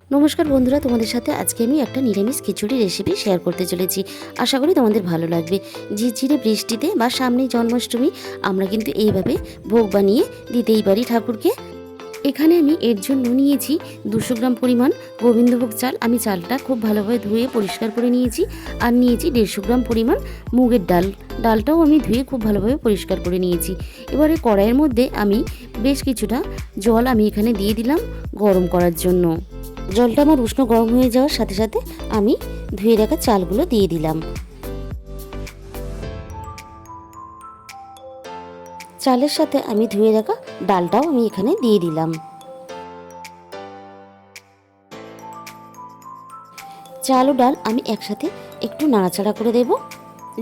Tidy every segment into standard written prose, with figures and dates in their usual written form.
নমস্কার বন্ধুরা, তোমাদের সাথে আজকে আমি একটা নিরামিষ খিচুড়ি রেসিপি শেয়ার করতে চলেছি। আশা করি তোমাদের ভালো লাগবে। ঝিরঝিরে বৃষ্টিতে বা সামনেই জন্মাষ্টমী, আমরা কিন্তু এইভাবে ভোগ বানিয়ে দিতেই পারি ঠাকুরকে। এখানে আমি এর জন্য নিয়েছি 200 গ্রাম পরিমাণ গোবিন্দভোগ চাল। আমি চালটা খুব ভালোভাবে ধুয়ে পরিষ্কার করে নিয়েছি। আর নিয়েছি 150 গ্রাম পরিমাণ মুগের ডাল। ডালটাও আমি ধুয়ে খুব ভালোভাবে পরিষ্কার করে নিয়েছি। এবারে কড়াইয়ের মধ্যে আমি বেশ কিছুটা জল আমি এখানে দিয়ে দিলাম গরম করার জন্য। জলটা আমার উষ্ণ গরম হয়ে যাওয়ার সাথে সাথে আমি ধুয়ে রাখা চালগুলো দিয়ে দিলাম। চালের সাথে আমি ধুয়ে রাখা ডালটাও আমি এখানে দিয়ে দিলাম। চাল ও ডাল আমি একসাথে একটু নাড়াচাড়া করে দেব।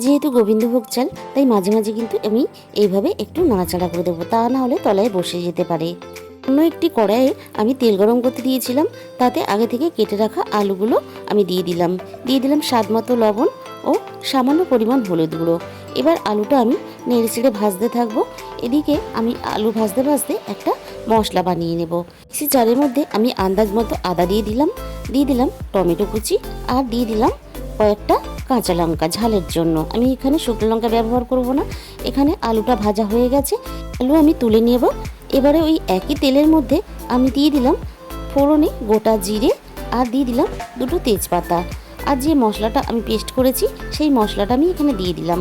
যেহেতু গোবিন্দভোগ চাল, তাই মাঝে মাঝে কিন্তু আমি এইভাবে একটু নাড়াচাড়া করে দেবো, তা না হলে তলায় বসে যেতে পারে। অন্য একটি কড়াইয়ে আমি তেল গরম করতে দিয়েছিলাম। তাতে আগে থেকে কেটে রাখা আলুগুলো আমি দিয়ে দিলাম স্বাদ মতো লবণ ও সামান্য পরিমাণ হলুদ গুঁড়ো। এবার আলুটা আমি নেড়ে চেড়ে ভাজতে থাকবো। এদিকে আমি আলু ভাজতে ভাজতে একটা মশলা বানিয়ে নেব। মিক্সি জারের মধ্যে আমি আন্দাজ মতো আদা দিয়ে দিলাম টমেটো কুচি, আর দিয়ে দিলাম কয়েকটা কাঁচা লঙ্কা ঝালের জন্য। আমি এখানে শুকনো লঙ্কা ব্যবহার করব না। এখানে আলুটা ভাজা হয়ে গেছে, আলু আমি তুলে নেব। এবারে ওই একই তেলের মধ্যে আমি দিয়ে দিলাম ফোড়নে গোটা জিরে, আর দিয়ে দিলাম 2টো তেজপাতা। আর যে মশলাটা আমি পেস্ট করেছি সেই মশলাটা আমি এখানে দিয়ে দিলাম।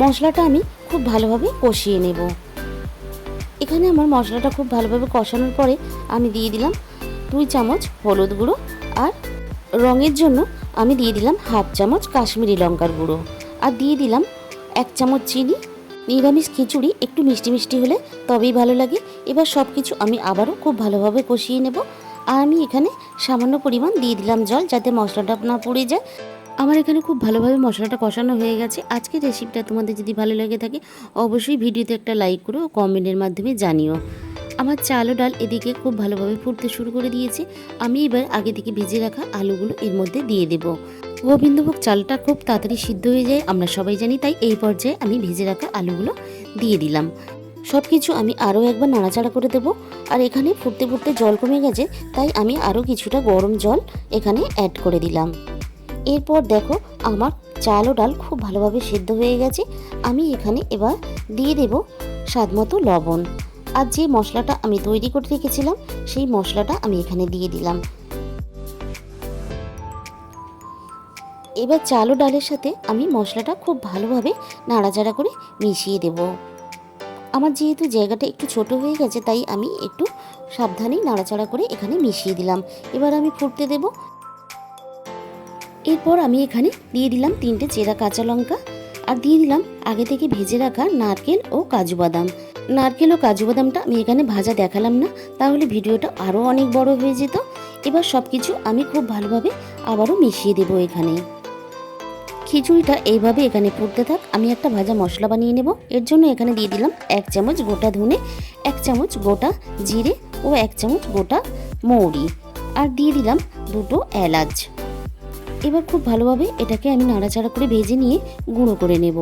মশলাটা আমি খুব ভালোভাবে কষিয়ে নেব। এখানে আমার মশলাটা খুব ভালোভাবে কষানোর পরে আমি দিয়ে দিলাম 2 চামচ হলুদ গুঁড়ো, আর রঙের জন্য আমি দিয়ে দিলাম 1/2 চামচ কাশ্মীরি লঙ্কার গুঁড়ো, আর দিয়ে দিলাম 1 চামচ চিনি। নিরামিষ খিচুড়ি একটু মিষ্টি মিষ্টি হলে তবেই ভালো লাগে। এবার সব কিছু আমি আবারও খুব ভালোভাবে কষিয়ে নেব। আর আমি এখানে সামান্য পরিমাণ দিয়ে দিলাম জল, যাতে মশলাটা না পুড়ে যায়। আমার এখানে খুব ভালোভাবে মশলাটা কষানো হয়ে গেছে। আজকের রেসিপিটা তোমাদের যদি ভালো লেগে থাকে, অবশ্যই ভিডিওতে একটা লাইক করো ও কমেন্টের মাধ্যমে জানিও। আমার চাল ও ডাল এদিকে খুব ভালোভাবে ফুটতে শুরু করে দিয়েছে। আমি এবার আগে থেকে ভেজে রাখা আলুগুলো এর মধ্যে দিয়ে দেব। গোবিন্দভোগ চালটা খুব তাড়াতাড়ি সিদ্ধ হয়ে যায়, আমরা সবাই জানি, তাই এই পর্যায়ে আমি ভেজে রাখা আলুগুলো দিয়ে দিলাম। সব কিছু আমি আরও একবার নাড়াচাড়া করে দেবো। আর এখানে ফুটতে ফুটতে জল কমে গেছে, তাই আমি আরও কিছুটা গরম জল এখানে অ্যাড করে দিলাম। এরপর দেখো আমার চাল ও ডাল খুব ভালোভাবে সেদ্ধ হয়ে গেছে। আমি এখানে এবার দিয়ে দেব স্বাদ মতো লবণ। আর যে মশলাটা আমি তৈরি করে রেখেছিলাম সেই মশলাটা আমি এখানে দিয়ে দিলাম। এবার চাল ও ডালের সাথে আমি মশলাটা খুব ভালোভাবে নাড়াচাড়া করে মিশিয়ে দেব। আমার যেহেতু জায়গাটা একটু ছোট হয়ে গেছে, তাই আমি একটু সাবধানেই নাড়াচাড়া করে এখানে মিশিয়ে দিলাম। এবার আমি ফুটতে দেব। এরপর আমি এখানে দিয়ে দিলাম 3টে চেরা কাঁচা লঙ্কা, আর দিয়ে দিলাম আগে থেকে ভেজে রাখা নারকেল ও কাজু বাদাম। নারকেল ও কাজু বাদামটা আমি এখানে ভাজা দেখালাম না, তাহলে ভিডিওটা আরও অনেক বড় হয়ে যেত। এবার সব কিছু আমি খুব ভালোভাবে আবারও মিশিয়ে দেব। এখানে খিচুড়িটা এইভাবে এখানে ফুটতে থাক, আমি একটা ভাজা মশলা বানিয়ে নেব। এর জন্য এখানে দিয়ে দিলাম 1 চামচ গোটা ধনে, 1 চামচ গোটা জিরে ও 1 চামচ গোটা মৌরি, আর দিয়ে দিলাম 2টো এলাচ। এবার খুব ভালোভাবে এটাকে আমি নাড়াচাড়া করে ভেজে নিয়ে গুঁড়ো করে নেব।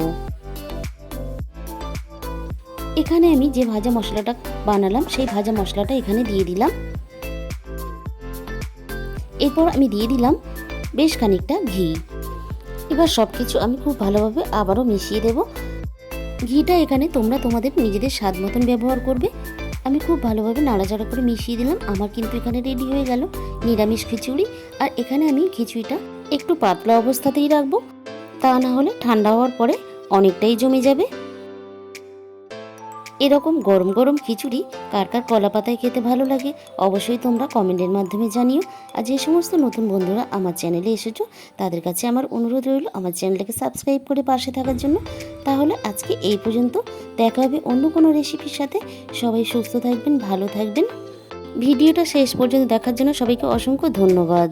এখানে আমি যে ভাজা মশলাটা বানালাম সেই ভাজা মশলাটা এখানে দিয়ে দিলাম। এরপর আমি দিয়ে দিলাম বেশ খানিকটা ঘি। এবার সব কিছু আমি খুব ভালোভাবে আবারও মিশিয়ে দেব। ঘিটা এখানে তোমরা তোমাদের নিজেদের স্বাদ মতন ব্যবহার করবে। আমি খুব ভালোভাবে নাড়াচাড়া করে মিশিয়ে দিলাম। আমার কিন্তু এখানে রেডি হয়ে গেল নিরামিষ খিচুড়ি। আর এখানে আমি খিচুড়িটা একটু পাতলা অবস্থাতেই রাখবো, তা না হলে ঠান্ডা হওয়ার পরে অনেকটাই জমে যাবে। এরকম গরম গরম খিচুড়ি কার কার কলা পাতায় খেতে ভালো লাগে, অবশ্যই তোমরা কমেন্টের মাধ্যমে জানিও। আর যে সমস্ত নতুন বন্ধুরা আমার চ্যানেলে এসেছো, তাদের কাছে আমার অনুরোধ রইল আমার চ্যানেলটাকে সাবস্ক্রাইব করে পাশে থাকার জন্য। তাহলে আজকে এই পর্যন্ত, দেখা হবে অন্য কোনো রেসিপির সাথে। সবাই সুস্থ থাকবেন, ভালো থাকবেন। ভিডিওটা শেষ পর্যন্ত দেখার জন্য সবাইকে অসংখ্য ধন্যবাদ।